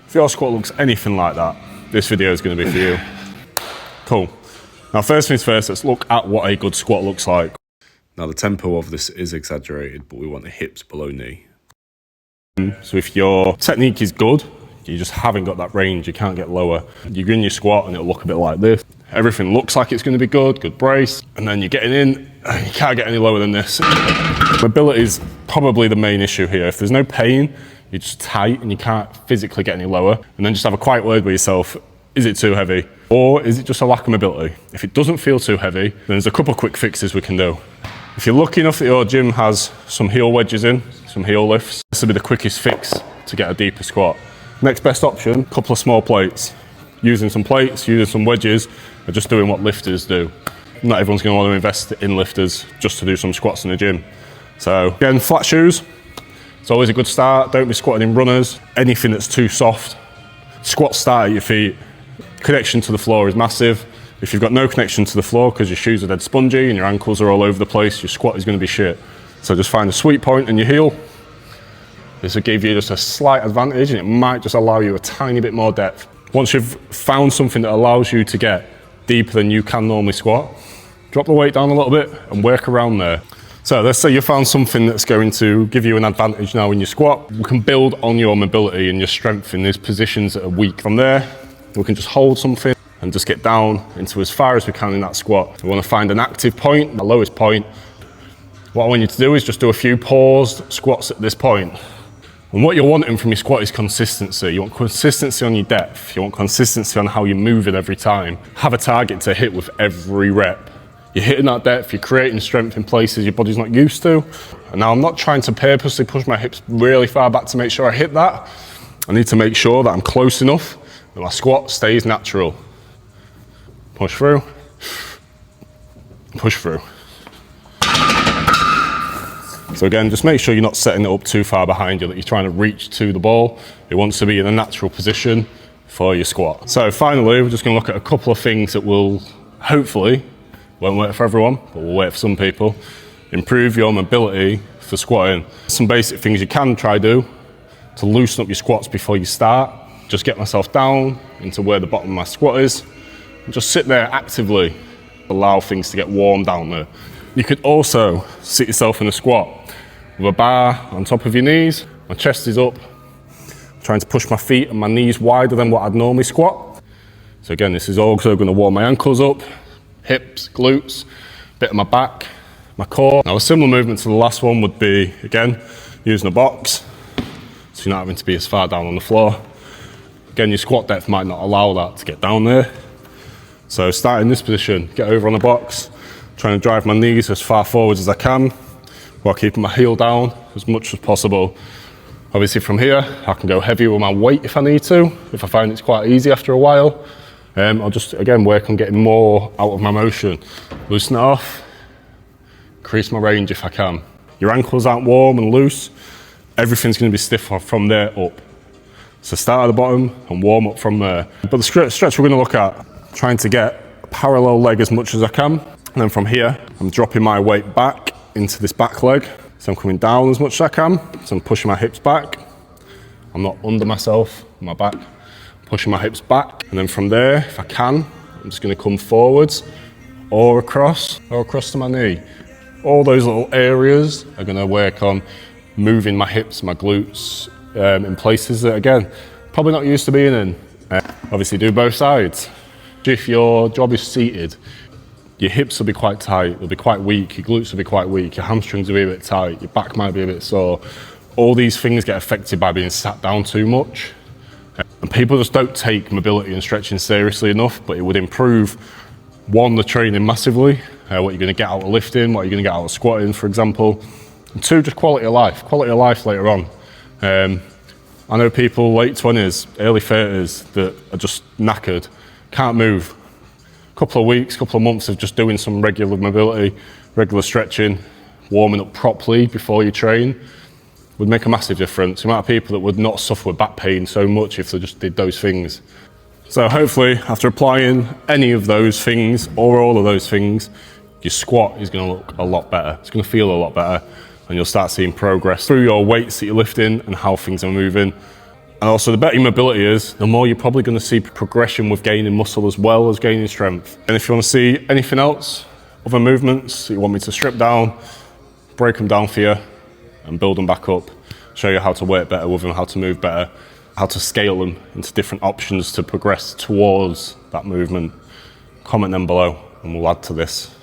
If your squat looks anything like that, this video is going to be for you. Cool. Now, first things first, let's look at what a good squat looks like. Now, the tempo of this is exaggerated, but we want the hips below knee. So if your technique is good, you just haven't got that range, you can't get lower. You go in your squat and it'll look a bit like this. Everything looks like it's going to be good brace, and then you're getting in, you can't get any lower than this. Mobility is probably the main issue here. If there's no pain, you're just tight and you can't physically get any lower, and then just have a quiet word with yourself. Is it too heavy? Or is it just a lack of mobility? If it doesn't feel too heavy, then there's a couple of quick fixes we can do. If you're lucky enough that your gym has some heel wedges in, some heel lifts, this will be the quickest fix to get a deeper squat. Next best option, a couple of small plates. Using some plates, using some wedges, or just doing what lifters do. Not everyone's going to want to invest in lifters just to do some squats in the gym. So again, flat shoes, it's always a good start. Don't be squatting in runners. Anything that's too soft, squat start at your feet. Connection to the floor is massive. If you've got no connection to the floor because your shoes are dead spongy and your ankles are all over the place, your squat is going to be shit. So just find a sweet point in your heel. This will give you just a slight advantage, and it might just allow you a tiny bit more depth. Once you've found something that allows you to get deeper than you can normally squat, drop the weight down a little bit and work around there. So let's say you found something that's going to give you an advantage now in your squat. We can build on your mobility and your strength in these positions that are weak. From there, we can just hold something and just get down into as far as we can in that squat. We want to find an active point, the lowest point. What I want you to do is just do a few paused squats at this point. And what you're wanting from your squat is consistency. You want consistency on your depth. You want consistency on how you're moving every time. Have a target to hit with every rep. You're hitting that depth, you're creating strength in places your body's not used to. And now I'm not trying to purposely push my hips really far back to make sure I hit that. I need to make sure that I'm close enough that my squat stays natural. Push through, push through. So again, just make sure you're not setting it up too far behind you, that you're trying to reach to the ball. It wants to be in a natural position for your squat. So finally, we're just going to look at a couple of things that will hopefully, won't work for everyone, but will work for some people, improve your mobility for squatting. Some basic things you can try do to loosen up your squats before you start. Just get myself down into where the bottom of my squat is, and just sit there actively, allow things to get warm down there. You could also sit yourself in a squat with a bar on top of your knees. My chest is up, trying to push my feet and my knees wider than what I'd normally squat. So again, this is also going to warm my ankles up, hips, glutes, bit of my back, my core. Now a similar movement to the last one would be, again, using a box, so you're not having to be as far down on the floor. Again, your squat depth might not allow that to get down there. So start in this position, get over on the box, trying to drive my knees as far forwards as I can, while keeping my heel down as much as possible. Obviously from here, I can go heavier with my weight if I need to, if I find it's quite easy after a while. I'll just, again, work on getting more out of my motion. Loosen it off, increase my range if I can. Your ankles aren't warm and loose, everything's going to be stiff from there up. So start at the bottom and warm up from there. But the stretch we're going to look at, trying to get a parallel leg as much as I can. And then from here, I'm dropping my weight back into this back leg. So I'm coming down as much as I can. So I'm pushing my hips back. I'm not under myself, my back. Pushing my hips back. And then from there, if I can, I'm just going to come forwards or across to my knee. All those little areas are going to work on moving my hips, my glutes in places that, again, probably not used to being in. Obviously do both sides. If your job is seated, your hips will be quite tight, they'll be quite weak, your glutes will be quite weak, your hamstrings will be a bit tight, your back might be a bit sore. All these things get affected by being sat down too much. And people just don't take mobility and stretching seriously enough, but it would improve, one, the training massively, what you're going to get out of lifting, what you're going to get out of squatting, for example. And two, just quality of life later on. I know people late 20s, early 30s that are just knackered, can't move. Couple of weeks, couple of months of just doing some regular mobility, regular stretching, warming up properly before you train would make a massive difference. The amount of people that would not suffer with back pain so much if they just did those things. So hopefully, after applying any of those things or all of those things, your squat is going to look a lot better. It's going to feel a lot better, and you'll start seeing progress through your weights that you're lifting and how things are moving. And also, the better your mobility is, the more you're probably going to see progression with gaining muscle as well as gaining strength. And if you want to see anything else, other movements you want me to strip down, break them down for you and build them back up, show you how to work better with them, how to move better, how to scale them into different options to progress towards that movement, comment them below and we'll add to this.